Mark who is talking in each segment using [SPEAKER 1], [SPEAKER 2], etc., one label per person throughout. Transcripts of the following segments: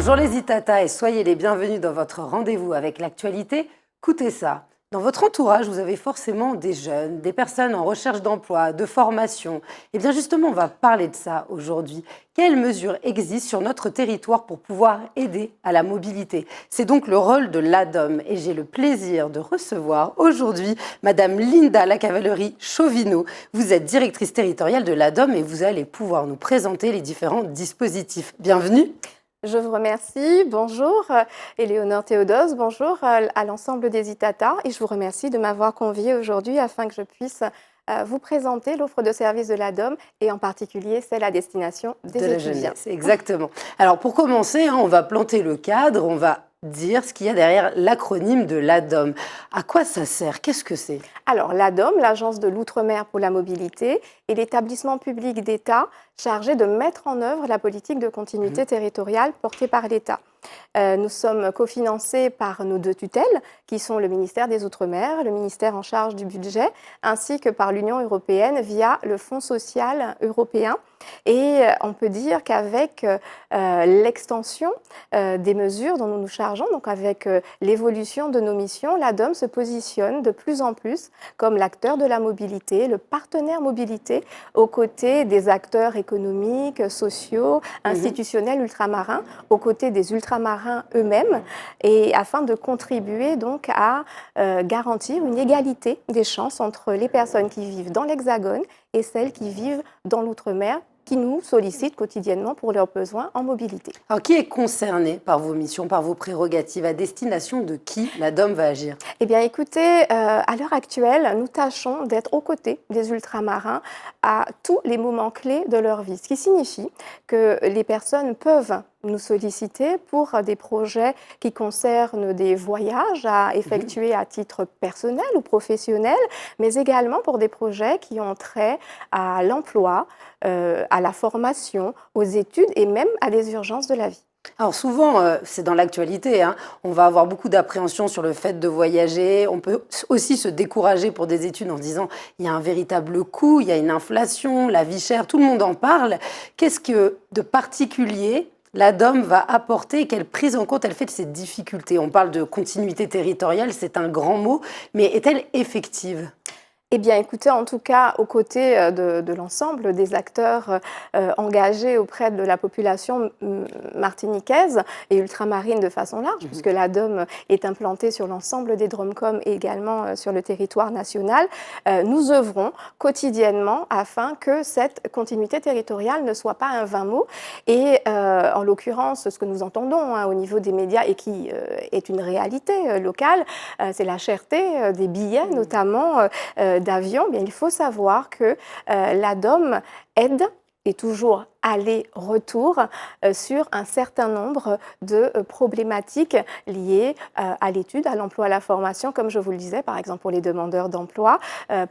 [SPEAKER 1] Bonjour les Itata et soyez les bienvenus dans votre rendez-vous avec l'actualité. Écoutez ça, dans votre entourage, vous avez forcément des jeunes, des personnes en recherche d'emploi, de formation. Et bien justement, on va parler de ça aujourd'hui. Quelles mesures existent sur notre territoire pour pouvoir aider à la mobilité? C'est donc le rôle de l'ADOM et j'ai le plaisir de recevoir aujourd'hui Madame Linda Lacavallerie-Chauvineau. Vous êtes directrice territoriale de l'ADOM et vous allez pouvoir nous présenter les différents dispositifs. Bienvenue.
[SPEAKER 2] Je vous remercie. Bonjour, Éléonore Théodose. Bonjour à l'ensemble des Itata. Et je vous remercie de m'avoir conviée aujourd'hui afin que je puisse vous présenter l'offre de services de l'ADOM et en particulier celle à destination des étudiants.
[SPEAKER 1] Exactement. Alors pour commencer, on va planter le cadre, on va dire ce qu'il y a derrière l'acronyme de l'ADOM. À quoi ça sert? Qu'est-ce que c'est?
[SPEAKER 2] Alors l'ADOM, l'Agence de l'Outre-mer pour la mobilité, est l'établissement public d'État chargé de mettre en œuvre la politique de continuité territoriale portée par l'État. Nous sommes cofinancés par nos deux tutelles, qui sont le ministère des Outre-mer, le ministère en charge du budget, ainsi que par l'Union européenne via le Fonds social européen. Et on peut dire qu'avec l'extension des mesures dont nous nous chargeons, donc avec l'évolution de nos missions, l'ADOM se positionne de plus en plus comme l'acteur de la mobilité, le partenaire mobilité, aux côtés des acteurs économiques, sociaux, institutionnels ultramarins, aux côtés des ultramarins eux-mêmes, et afin de contribuer donc à garantir une égalité des chances entre les personnes qui vivent dans l'Hexagone et celles qui vivent dans l'outre-mer, qui nous sollicitent quotidiennement pour leurs besoins en mobilité.
[SPEAKER 1] Alors, qui est concerné par vos missions, par vos prérogatives? À destination de qui l'ADOM va agir?
[SPEAKER 2] Eh bien, écoutez, à l'heure actuelle, nous tâchons d'être aux côtés des ultramarins à tous les moments clés de leur vie, ce qui signifie que les personnes peuvent nous solliciter pour des projets qui concernent des voyages à effectuer à titre personnel ou professionnel, mais également pour des projets qui ont trait à l'emploi, à la formation, aux études et même à des urgences de la vie.
[SPEAKER 1] Alors souvent, c'est dans l'actualité, on va avoir beaucoup d'appréhension sur le fait de voyager. On peut aussi se décourager pour des études en se disant il y a un véritable coût, il y a une inflation, la vie chère, tout le monde en parle. Qu'est-ce que de particulier l'ADOM va apporter? Quelle prise en compte elle fait de ces difficultés? On parle de continuité territoriale, c'est un grand mot, mais est-elle effective?
[SPEAKER 2] Eh bien, écoutez, en tout cas, aux côtés de l'ensemble des acteurs engagés auprès de la population martiniquaise et ultramarine de façon large, puisque l'ADOM est implantée sur l'ensemble des DROMCOM et également sur le territoire national, nous œuvrons quotidiennement afin que cette continuité territoriale ne soit pas un vain mot. Et en l'occurrence, ce que nous entendons au niveau des médias et qui est une réalité locale, c'est la cherté des billets, notamment d'avion. Bien, il faut savoir que l'ADOM aide et toujours aller-retour sur un certain nombre de problématiques liées à l'étude, à l'emploi, à la formation, comme je vous le disais, par exemple pour les demandeurs d'emploi,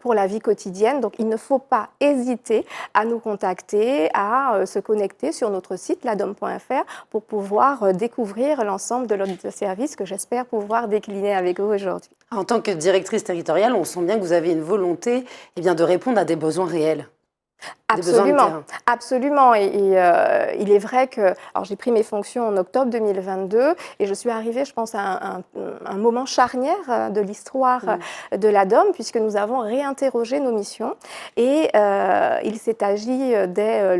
[SPEAKER 2] pour la vie quotidienne. Donc il ne faut pas hésiter à nous contacter, à se connecter sur notre site ladom.fr pour pouvoir découvrir l'ensemble de notre service que j'espère pouvoir décliner avec vous aujourd'hui.
[SPEAKER 1] En tant que directrice territoriale, on sent bien que vous avez une volonté de répondre à des besoins réels.
[SPEAKER 2] Absolument, absolument. Et il est vrai que j'ai pris mes fonctions en octobre 2022 et je suis arrivée, je pense, à un moment charnière de l'histoire de l'ADOM, puisque nous avons réinterrogé nos missions et il s'est agi dès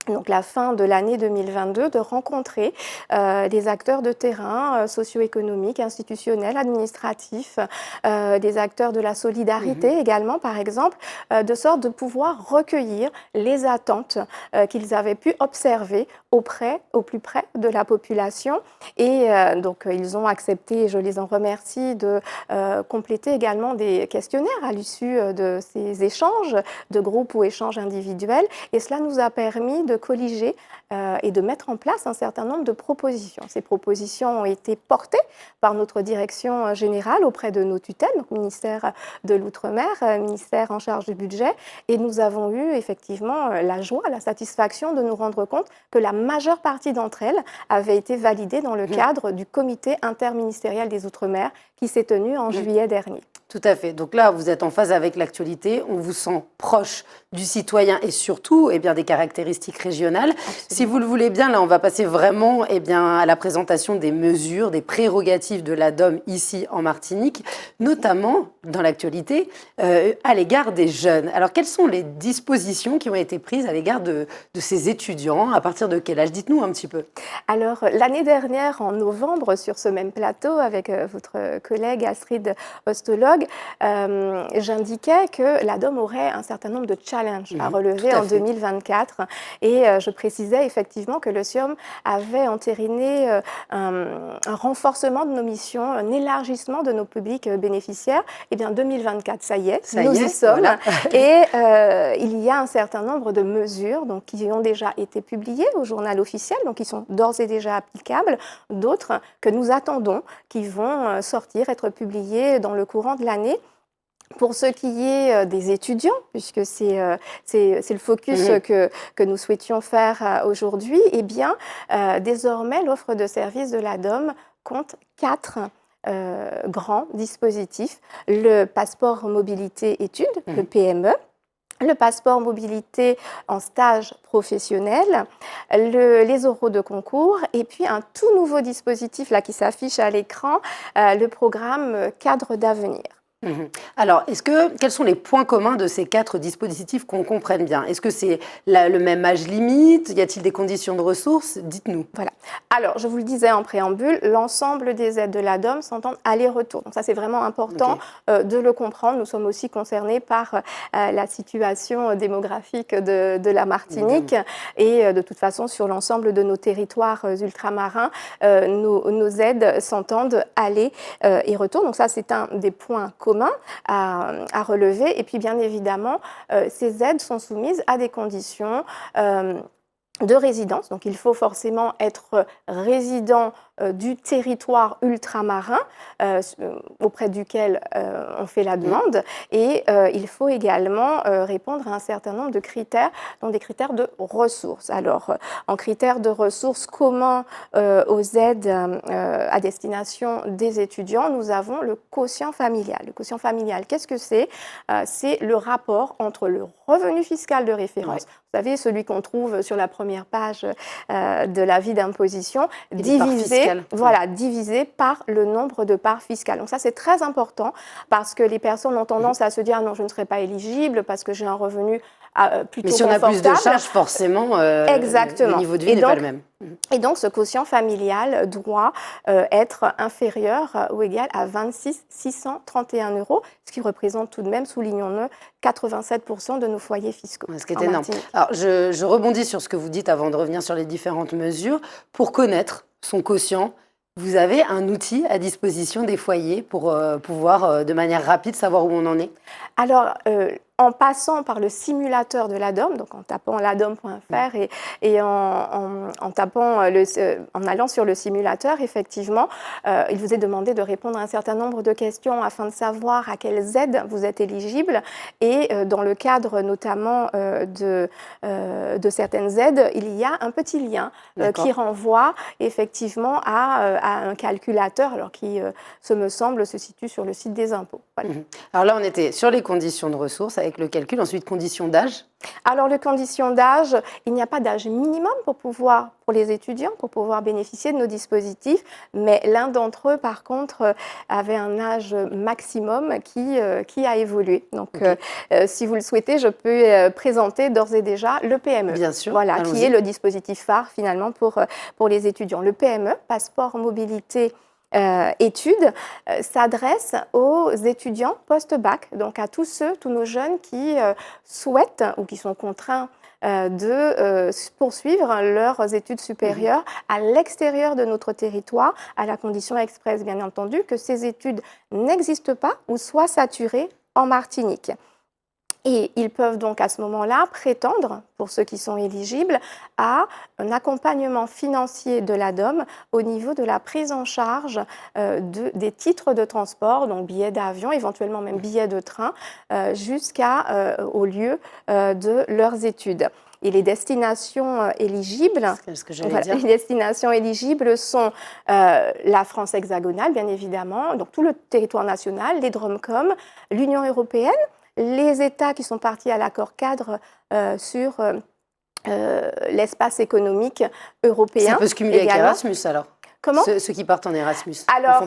[SPEAKER 2] donc la fin de l'année 2022, de rencontrer des acteurs de terrain, socio-économiques, institutionnels, administratifs, des acteurs de la solidarité également, par exemple, de sorte de pouvoir recueillir les attentes qu'ils avaient pu observer au plus près de la population. Et donc, ils ont accepté, et je les en remercie, de compléter également des questionnaires à l'issue de ces échanges de groupe ou échanges individuels. Et cela nous a permis de colliger et de mettre en place un certain nombre de propositions. Ces propositions ont été portées par notre direction générale auprès de nos tutelles, donc ministère de l'Outre-mer, ministère en charge du budget, et nous avons eu effectivement la joie, la satisfaction de nous rendre compte que la majeure partie d'entre elles avaient été validées dans le cadre du comité interministériel des Outre-mer qui s'est tenu en juillet dernier.
[SPEAKER 1] Tout à fait. Donc là, vous êtes en phase avec l'actualité, on vous sent proche du citoyen et surtout des caractéristiques régionales. Absolument. Si vous le voulez bien, là, on va passer vraiment à la présentation des mesures, des prérogatives de la DOM ici en Martinique, notamment dans l'actualité à l'égard des jeunes. Alors, quelles sont les dispositions qui ont été prises à l'égard de ces étudiants? À partir de quel âge? Dites-nous un petit peu.
[SPEAKER 2] Alors, l'année dernière, en novembre, sur ce même plateau, avec votre collègue Astrid Ostolog, j'indiquais que la DOM aurait un certain nombre de challenges à relever en 2024 et je précisais effectivement que le SIOM avait entériné un renforcement de nos missions, un élargissement de nos publics bénéficiaires. Et bien 2024, ça y est, nous y sommes. Voilà. Et il y a un certain nombre de mesures donc, qui ont déjà été publiées au journal officiel, donc qui sont d'ores et déjà applicables, d'autres que nous attendons, qui vont sortir, être publiées dans le courant de l'année. Pour ce qui est des étudiants, puisque c'est le focus que nous souhaitions faire aujourd'hui, eh bien, désormais, l'offre de services de la DOM compte 4 grands dispositifs. Le passeport mobilité études, le PME, le passeport mobilité en stage professionnel, les oraux de concours et puis un tout nouveau dispositif là, qui s'affiche à l'écran, le programme Cadre d'avenir.
[SPEAKER 1] Alors, quels sont les points communs de ces 4 dispositifs qu'on comprenne bien? Est-ce que c'est le même âge limite? Y a-t-il des conditions de ressources? Dites-nous.
[SPEAKER 2] Voilà. Alors, je vous le disais en préambule, l'ensemble des aides de la DOM s'entendent aller-retour. Donc ça, c'est vraiment important de le comprendre. Nous sommes aussi concernés par la situation démographique de la Martinique et de toute façon, sur l'ensemble de nos territoires ultramarins, nos aides s'entendent aller et retour. Donc ça, c'est un des points communs à relever. Et puis, bien évidemment, ces aides sont soumises à des conditions de résidence. Donc, il faut forcément être résident du territoire ultramarin auprès duquel on fait la demande. Et il faut également répondre à un certain nombre de critères, dont des critères de ressources. Alors, en critères de ressources communs aux aides à destination des étudiants, nous avons le quotient familial. Le quotient familial, qu'est-ce que c'est? C'est le rapport entre le revenu fiscal de référence, vous savez, celui qu'on trouve sur la première page de l'avis d'imposition, divisé par le nombre de parts fiscales. Donc ça, c'est très important parce que les personnes ont tendance à se dire « non, je ne serai pas éligible parce que j'ai un revenu plutôt confortable ».
[SPEAKER 1] Mais si on a plus de charges, forcément, le niveau de vie n'est pas le même.
[SPEAKER 2] Et donc, ce quotient familial doit être inférieur ou égal à 26 631 €, ce qui représente tout de même, soulignons-le, 87% de nos foyers fiscaux.
[SPEAKER 1] Ce qui est énorme. Alors, je rebondis sur ce que vous dites avant de revenir sur les différentes mesures. Pour connaître son quotient, vous avez un outil à disposition des foyers pour pouvoir, de manière rapide, savoir où on en est?
[SPEAKER 2] Alors, en passant par le simulateur de l'ADOM, donc en tapant ladom.fr et en allant sur le simulateur, effectivement, il vous est demandé de répondre à un certain nombre de questions afin de savoir à quelles aides vous êtes éligible. Et dans le cadre notamment de certaines aides, il y a un petit lien qui renvoie effectivement à un calculateur, alors qui, ce me semble, se situe sur le site des impôts. Voilà.
[SPEAKER 1] Alors là, on était sur les conditions de ressources avec le calcul. Ensuite, conditions d'âge.
[SPEAKER 2] Alors, les conditions d'âge, il n'y a pas d'âge minimum pour les étudiants, pour pouvoir bénéficier de nos dispositifs, mais l'un d'entre eux, par contre, avait un âge maximum qui a évolué. Donc, si vous le souhaitez, je peux présenter d'ores et déjà le PME.
[SPEAKER 1] Bien sûr.
[SPEAKER 2] Voilà, qui est le dispositif phare, finalement, pour les étudiants. Le PME, passeport mobilité études, s'adresse aux étudiants post-bac, donc à tous nos jeunes qui souhaitent ou qui sont contraints de poursuivre leurs études supérieures à l'extérieur de notre territoire, à la condition expresse, bien entendu, que ces études n'existent pas ou soient saturées en Martinique. Et ils peuvent donc à ce moment-là prétendre, pour ceux qui sont éligibles, à un accompagnement financier de l'ADOM au niveau de la prise en charge des titres de transport, donc billets d'avion, éventuellement même billets de train, jusqu'au lieu de leurs études. Et les destinations éligibles,
[SPEAKER 1] dire.
[SPEAKER 2] Les destinations éligibles sont la France hexagonale, bien évidemment, donc tout le territoire national, les DROMCOM, l'Union européenne, les États qui sont partis à l'accord cadre sur l'espace économique européen.
[SPEAKER 1] Ça peut se cumuler avec Erasmus alors?
[SPEAKER 2] Comment?
[SPEAKER 1] Ceux qui partent en Erasmus.
[SPEAKER 2] Alors,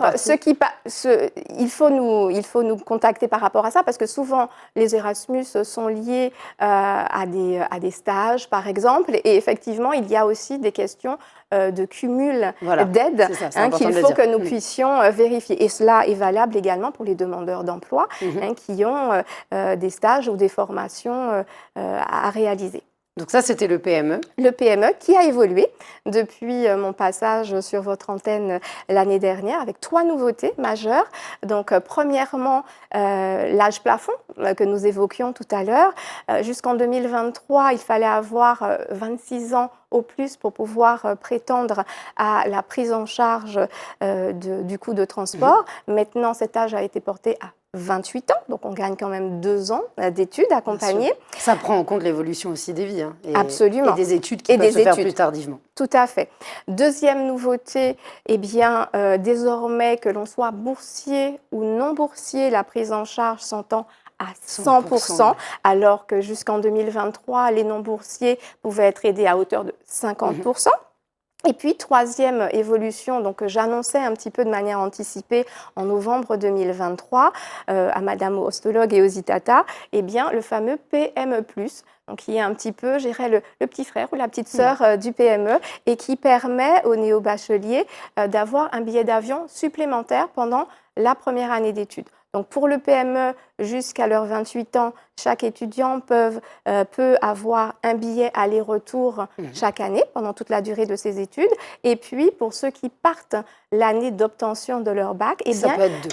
[SPEAKER 2] il faut nous contacter par rapport à ça, parce que souvent, les Erasmus sont liés à des stages, par exemple, et effectivement, il y a aussi des questions de cumul d'aide qu'il faut que nous puissions vérifier. Et cela est valable également pour les demandeurs d'emploi qui ont des stages ou des formations à réaliser.
[SPEAKER 1] Donc ça, c'était le PME.
[SPEAKER 2] Le PME qui a évolué depuis mon passage sur votre antenne l'année dernière avec 3 nouveautés majeures. Donc premièrement, l'âge plafond que nous évoquions tout à l'heure. Jusqu'en 2023, il fallait avoir 26 ans au plus pour pouvoir prétendre à la prise en charge du coût de transport. Maintenant, cet âge a été porté à 28 ans, donc on gagne quand même 2 ans d'études accompagnées.
[SPEAKER 1] Ça prend en compte l'évolution aussi des vies.
[SPEAKER 2] Absolument.
[SPEAKER 1] Et des études qui peuvent se faire plus tardivement.
[SPEAKER 2] Tout à fait. Deuxième nouveauté, désormais que l'on soit boursier ou non boursier, la prise en charge s'entend à 100%, alors que jusqu'en 2023, les non-boursiers pouvaient être aidés à hauteur de 50%. Et puis, troisième évolution, donc j'annonçais un petit peu de manière anticipée en novembre 2023 à Madame Ostologue et aux Itata, le fameux PME+, donc qui est un petit peu, je dirais, le petit frère ou la petite sœur du PME et qui permet aux néo-bacheliers d'avoir un billet d'avion supplémentaire pendant la première année d'études. Donc pour le PME, jusqu'à leurs 28 ans, chaque étudiant peut avoir un billet aller-retour chaque année pendant toute la durée de ses études. Et puis pour ceux qui partent l'année d'obtention de leur bac,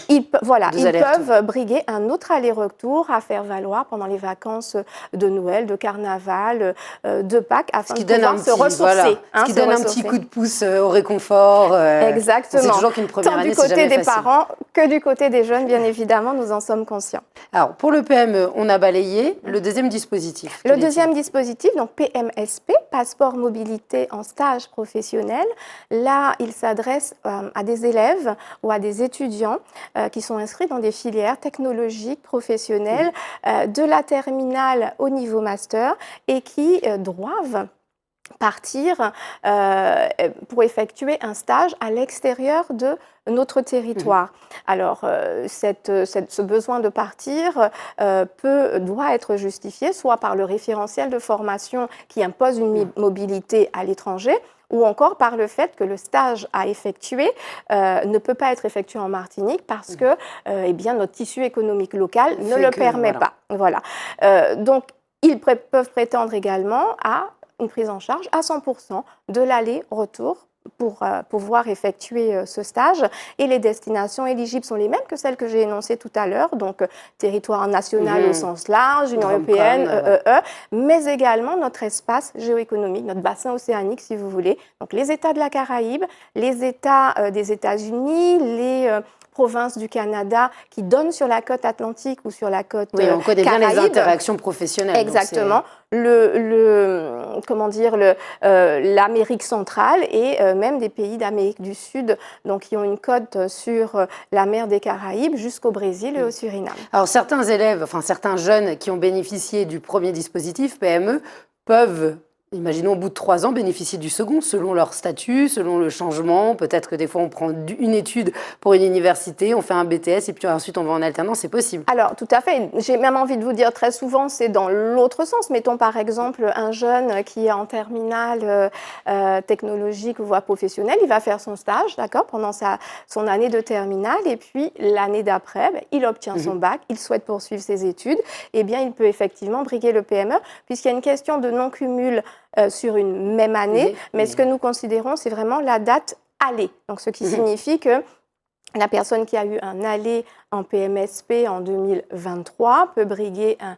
[SPEAKER 2] ils peuvent briguer un autre aller-retour à faire valoir pendant les vacances de Noël, de Carnaval, de Pâques, afin de pouvoir se ressourcer.
[SPEAKER 1] Ce qui donne un petit coup de pouce au réconfort.
[SPEAKER 2] Exactement.
[SPEAKER 1] C'est toujours qu'une première année,
[SPEAKER 2] tant du côté des
[SPEAKER 1] facile.
[SPEAKER 2] parents que du côté des jeunes, bien évidemment, nous en sommes conscients.
[SPEAKER 1] Alors, pour le PME, on a balayé le deuxième dispositif.
[SPEAKER 2] Le deuxième dispositif, donc PMSP, Passeport Mobilité en stage professionnel. Là, il s'adresse à des élèves ou à des étudiants qui sont inscrits dans des filières technologiques, professionnelles, de la terminale au niveau master et qui doivent partir pour effectuer un stage à l'extérieur de notre territoire. Alors, ce besoin de partir doit être justifié soit par le référentiel de formation qui impose une mobilité à l'étranger, ou encore par le fait que le stage à effectuer ne peut pas être effectué en Martinique parce que notre tissu économique local ne le permet pas. Voilà. Donc, ils peuvent prétendre également à une prise en charge à 100% de l'aller-retour pour pouvoir effectuer ce stage. Et les destinations éligibles sont les mêmes que celles que j'ai énoncées tout à l'heure, donc territoire national au sens large, Union européenne, mais également notre espace géoéconomique, notre bassin océanique, si vous voulez. Donc les États de la Caraïbe, les États des États-Unis, les provinces du Canada qui donnent sur la côte atlantique ou sur la côte
[SPEAKER 1] on connaît
[SPEAKER 2] Caraïbe.
[SPEAKER 1] Bien les interactions professionnelles.
[SPEAKER 2] Exactement. L'Amérique centrale et même des pays d'Amérique du Sud, donc qui ont une côte sur la mer des Caraïbes jusqu'au Brésil et au Suriname.
[SPEAKER 1] Alors certains élèves, certains jeunes qui ont bénéficié du premier dispositif PME peuvent, imaginons au bout de 3 ans, bénéficier du second, selon leur statut, selon le changement. Peut-être que des fois, on prend une étude pour une université, on fait un BTS et puis ensuite on va en alternance, c'est possible.
[SPEAKER 2] Alors, tout à fait. J'ai même envie de vous dire très souvent, c'est dans l'autre sens. Mettons par exemple un jeune qui est en terminale technologique ou voie professionnelle, il va faire son stage, d'accord, pendant son année de terminale et puis l'année d'après, il obtient son bac, il souhaite poursuivre ses études, il peut effectivement briguer le PME puisqu'il y a une question de non-cumul sur une même année, mais ce que nous considérons, c'est vraiment la date aller. Donc, ce qui signifie que la personne qui a eu un aller en PMSP en 2023 peut briguer un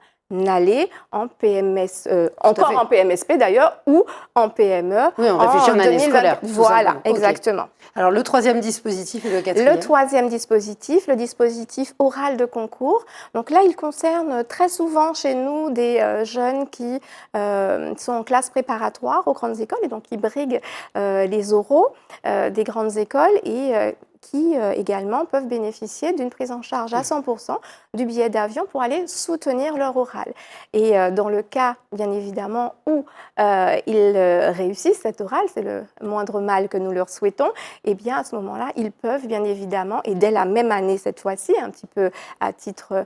[SPEAKER 2] aller en PMS, encore en PMSP d'ailleurs, ou en PME.
[SPEAKER 1] Oui, on réfléchit en année scolaire.
[SPEAKER 2] Voilà, exactement.
[SPEAKER 1] Okay. Alors, le troisième dispositif et le quatrième?
[SPEAKER 2] Le troisième dispositif, le dispositif oral de concours. Donc là, il concerne très souvent chez nous des jeunes qui sont en classe préparatoire aux grandes écoles et donc qui briguent les oraux des grandes écoles et qui également peuvent bénéficier d'une prise en charge à 100% du billet d'avion pour aller soutenir leur oral. Et dans le cas, bien évidemment, où ils réussissent cet oral, c'est le moindre mal que nous leur souhaitons, et bien à ce moment-là, ils peuvent bien évidemment, et dès la même année cette fois-ci, un petit peu à titre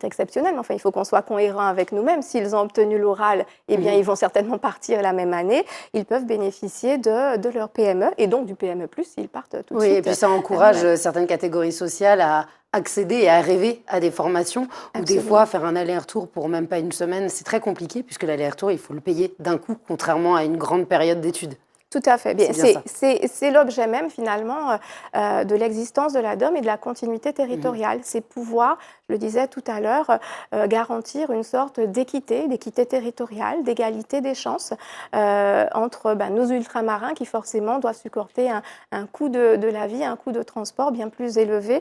[SPEAKER 2] exceptionnel, mais enfin, il faut qu'on soit cohérent avec nous-mêmes. S'ils ont obtenu l'oral, eh bien, ils vont certainement partir la même année. Ils peuvent bénéficier de leur PME et donc du PME+, s'ils partent tout de suite.
[SPEAKER 1] Oui, et puis ça encourage certaines catégories sociales à accéder et à rêver à des formations où des fois, faire un aller-retour pour même pas une semaine, c'est très compliqué puisque l'aller-retour, il faut le payer d'un coup, contrairement à une grande période d'études.
[SPEAKER 2] Tout à fait. C'est l'objet même finalement de l'existence de l'ADOM et de la continuité territoriale. C'est pouvoir, je le disais tout à l'heure, garantir une sorte d'équité territoriale, d'égalité des chances entre nos ultramarins qui forcément doivent supporter un coût de la vie, un coût de transport bien plus élevé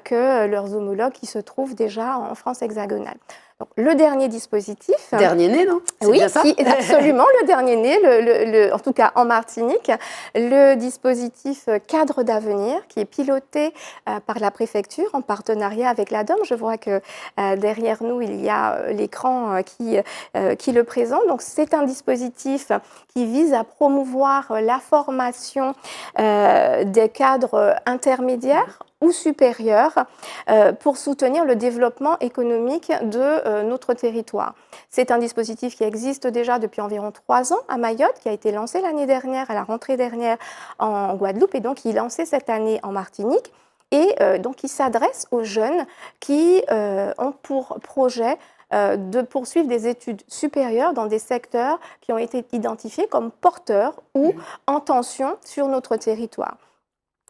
[SPEAKER 2] que leurs homologues qui se trouvent déjà en France hexagonale. Donc, le dernier dispositif...
[SPEAKER 1] Dernier né, non?
[SPEAKER 2] Oui, absolument, le dernier né, en tout cas en Martinique, le dispositif Cadre d'avenir qui est piloté par la préfecture en partenariat avec l'ADOM. Je vois que derrière nous, il y a l'écran qui le présente. Donc, c'est un dispositif qui vise à promouvoir la formation des cadres intermédiaires ou supérieurs pour soutenir le développement économique de notre territoire. C'est un dispositif qui existe déjà depuis environ 3 ans à Mayotte, qui a été lancé l'année dernière, à la rentrée dernière en Guadeloupe, et donc il est lancé cette année en Martinique. Et donc il s'adresse aux jeunes qui ont pour projet de poursuivre des études supérieures dans des secteurs qui ont été identifiés comme porteurs ou en tension sur notre territoire.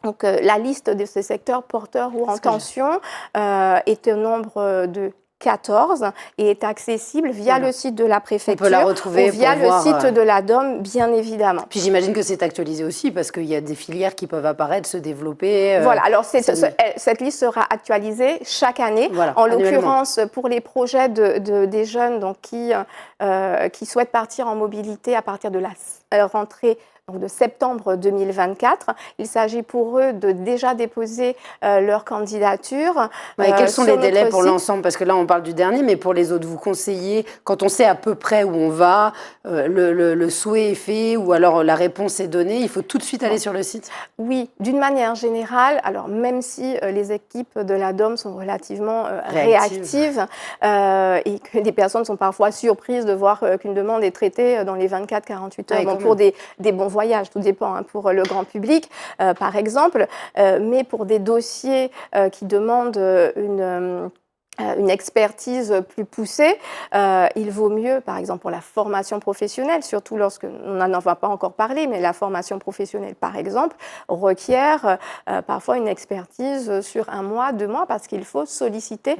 [SPEAKER 2] Donc, la liste de ces secteurs porteurs ou en tension est au nombre de 14 et est accessible via le site de la préfecture.
[SPEAKER 1] On peut la retrouver
[SPEAKER 2] ou via le site de l'ADOM, bien évidemment.
[SPEAKER 1] Puis j'imagine que c'est actualisé aussi parce qu'il y a des filières qui peuvent apparaître, se développer.
[SPEAKER 2] Voilà, alors cette liste sera actualisée chaque année.
[SPEAKER 1] Voilà,
[SPEAKER 2] en l'occurrence, pour les projets des jeunes donc, qui souhaitent partir en mobilité à partir de la rentrée donc de septembre 2024. Il s'agit pour eux de déjà déposer leur candidature.
[SPEAKER 1] Et quels sont les délais pour l'ensemble? Parce que là, on parle du dernier, mais pour les autres, vous conseillez, quand on sait à peu près où on va, le souhait est fait ou alors la réponse est donnée, il faut tout de suite aller sur le site?
[SPEAKER 2] Oui, d'une manière générale, alors même si les équipes de l'ADOM sont relativement réactives et que des personnes sont parfois surprises de voir qu'une demande est traitée dans les 24-48 heures, donc pour des bons voyages, tout dépend pour le grand public, par exemple, mais pour des dossiers qui demandent une expertise plus poussée, il vaut mieux, par exemple pour la formation professionnelle, surtout lorsque, on n'en va pas encore parler, mais la formation professionnelle, par exemple, requiert parfois une expertise sur 1 mois, 2 mois, parce qu'il faut solliciter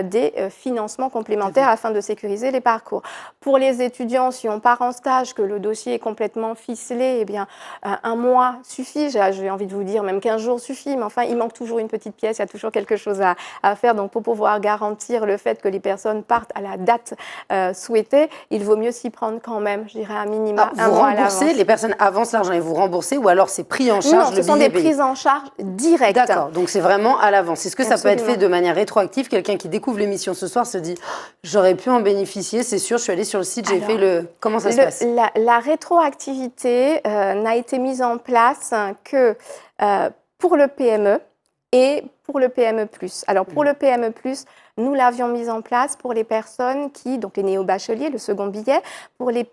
[SPEAKER 2] des financements complémentaires afin de sécuriser les parcours. Pour les étudiants, si on part en stage, que le dossier est complètement ficelé, eh bien, 1 mois suffit, j'ai envie de vous dire, même 15 jours suffit, mais enfin, il manque toujours une petite pièce, il y a toujours quelque chose à faire, donc pour pouvoir garantir le fait que les personnes partent à la date souhaitée, il vaut mieux s'y prendre quand même, je dirais un minimum.
[SPEAKER 1] Vous remboursez, les personnes avancent l'argent et vous remboursez, ou alors c'est pris en charge?
[SPEAKER 2] Non, ce sont des prises en charge directes.
[SPEAKER 1] D'accord, donc c'est vraiment à l'avance. Est-ce que ça peut être fait de manière rétroactive? Quelqu'un qui découvre l'émission ce soir se dit « j'aurais pu en bénéficier, c'est sûr, je suis allée sur le site, j'ai fait le… » Comment ça se passe?
[SPEAKER 2] La rétroactivité n'a été mise en place que pour le PME et pour le PME+. Alors pour le PME+, nous l'avions mise en place pour les personnes qui, donc les néo-bacheliers, le second billet, pour les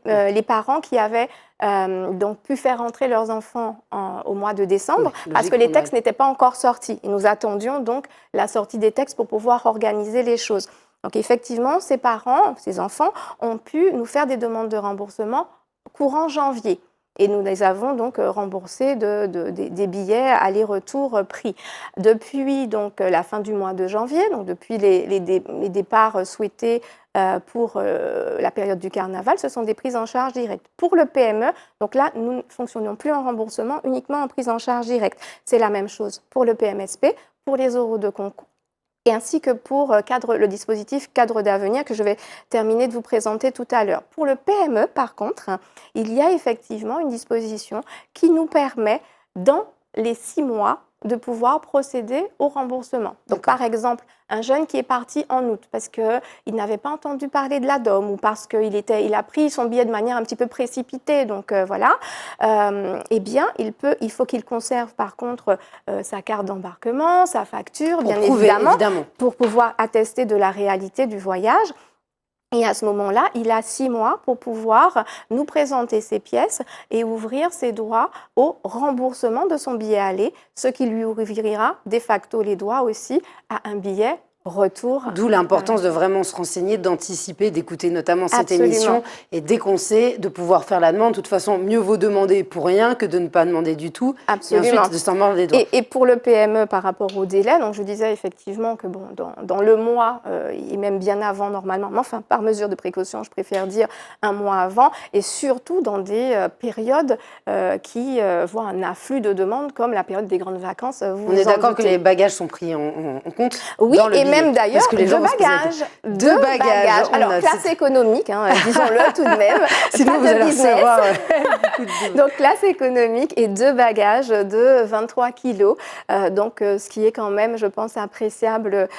[SPEAKER 2] parents qui avaient donc pu faire entrer leurs enfants au mois de décembre, parce que les textes n'étaient pas encore sortis. Et nous attendions donc la sortie des textes pour pouvoir organiser les choses. Donc effectivement, ces parents, ces enfants ont pu nous faire des demandes de remboursement courant janvier. Et nous les avons donc remboursés des billets aller-retour pris. Depuis donc la fin du mois de janvier, donc depuis les départs souhaités pour la période du carnaval, ce sont des prises en charge directes. Pour le PME, donc là, nous ne fonctionnons plus en remboursement, uniquement en prise en charge directe. C'est la même chose pour le PMSP, pour les euros de concours, et ainsi que pour le dispositif Cadre d'avenir que je vais terminer de vous présenter tout à l'heure. Pour le PME, par contre, il y a effectivement une disposition qui nous permet, dans les 6 mois, de pouvoir procéder au remboursement. Donc, par exemple, un jeune qui est parti en août parce qu'il n'avait pas entendu parler de la DOM ou parce qu'il a pris son billet de manière un petit peu précipitée, donc voilà, eh bien, il faut qu'il conserve par contre sa carte d'embarquement, sa facture, bien évidemment, pour pouvoir attester de la réalité du voyage. Et à ce moment-là, il a 6 mois pour pouvoir nous présenter ses pièces et ouvrir ses droits au remboursement de son billet aller, ce qui lui ouvrira de facto les droits aussi à un billet retour.
[SPEAKER 1] D'où l'importance de vraiment se renseigner, d'anticiper, d'écouter notamment cette émission et dès qu'on sait, de pouvoir faire la demande. De toute façon, mieux vaut demander pour rien que de ne pas demander du tout.
[SPEAKER 2] Absolument.
[SPEAKER 1] Et ensuite de s'en mordre les doigts.
[SPEAKER 2] Et pour le PME, par rapport au délai, donc je disais effectivement que bon, dans le mois, et même bien avant normalement, mais enfin par mesure de précaution, je préfère dire un mois avant, et surtout dans des périodes qui voient un afflux de demandes, comme la période des grandes vacances.
[SPEAKER 1] On est d'accord que les bagages sont pris en compte?
[SPEAKER 2] Oui,
[SPEAKER 1] dans le
[SPEAKER 2] et même d'ailleurs, deux bagages. Alors, classe économique, hein, disons-le tout de même.
[SPEAKER 1] Sinon, vous allez recevoir
[SPEAKER 2] Donc, classe économique et 2 bagages de 23 kilos. Donc, ce qui est quand même, je pense, appréciable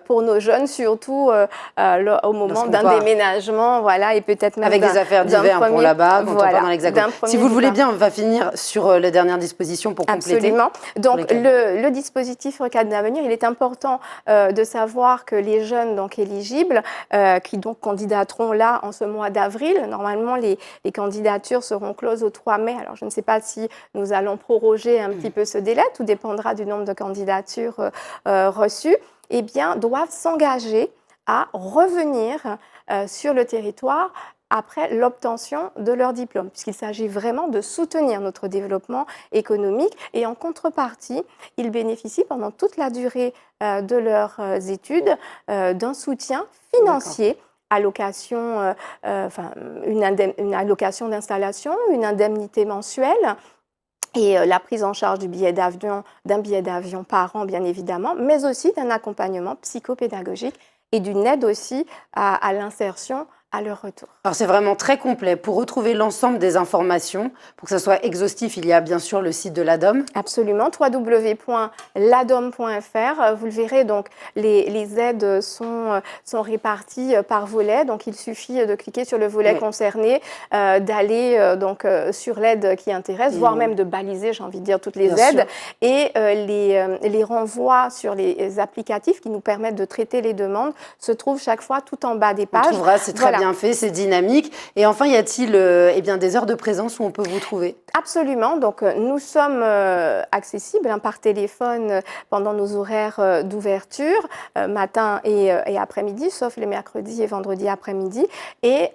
[SPEAKER 2] pour nos jeunes, surtout au moment d'un déménagement, voilà, et peut-être même
[SPEAKER 1] avec des affaires d'hiver pour là-bas, quand on part dans l'Hexagone. Si vous le voulez bien, on va finir sur la dernière disposition pour compléter.
[SPEAKER 2] Absolument. Donc, le dispositif Cadre d'avenir, il est important de savoir que les jeunes donc éligibles, qui donc candidateront là en ce mois d'avril, normalement les candidatures seront closes au 3 mai. Alors je ne sais pas si nous allons proroger un petit peu ce délai, tout dépendra du nombre de candidatures reçues, eh bien doivent s'engager à revenir sur le territoire après l'obtention de leur diplôme, puisqu'il s'agit vraiment de soutenir notre développement économique. Et en contrepartie, ils bénéficient pendant toute la durée de leurs études d'un soutien financier, allocation, une allocation d'installation, une indemnité mensuelle, et la prise en charge d'un billet d'avion par an, bien évidemment, mais aussi d'un accompagnement psychopédagogique et d'une aide aussi à l'insertion à leur retour.
[SPEAKER 1] Alors c'est vraiment très complet. Pour retrouver l'ensemble des informations, pour que ça soit exhaustif, il y a bien sûr le site de l'ADOM.
[SPEAKER 2] Absolument, www.ladom.fr. Vous le verrez, donc les aides sont réparties par volet. Donc il suffit de cliquer sur le volet concerné, d'aller sur l'aide qui intéresse, voire même de baliser, j'ai envie de dire, toutes les aides. Et les renvois sur les applicatifs qui nous permettent de traiter les demandes se trouvent chaque fois tout en bas des pages.
[SPEAKER 1] On trouvera, c'est très bien fait, c'est dynamique. Et enfin, y a-t-il des heures de présence où on peut vous trouver?
[SPEAKER 2] Absolument. Donc, nous sommes accessibles par téléphone pendant nos horaires d'ouverture, matin et après-midi, sauf les mercredis et vendredis après-midi. Et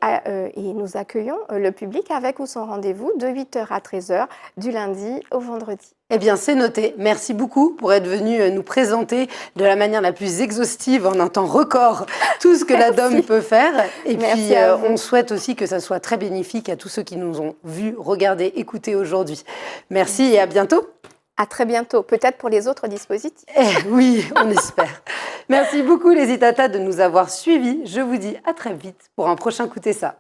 [SPEAKER 2] nous accueillons le public avec ou sans rendez-vous de 8h à 13h, du lundi au vendredi.
[SPEAKER 1] Eh bien, c'est noté. Merci beaucoup pour être venu nous présenter de la manière la plus exhaustive, en un temps record, tout ce que l'ADOM peut faire. Et puis, on souhaite aussi que ça soit très bénéfique à tous ceux qui nous ont vus, regardés, écoutés aujourd'hui. Merci et à bientôt.
[SPEAKER 2] À très bientôt, peut-être pour les autres dispositifs.
[SPEAKER 1] Oui, on espère. Merci beaucoup les Itata de nous avoir suivis. Je vous dis à très vite pour un prochain Écoutez ça.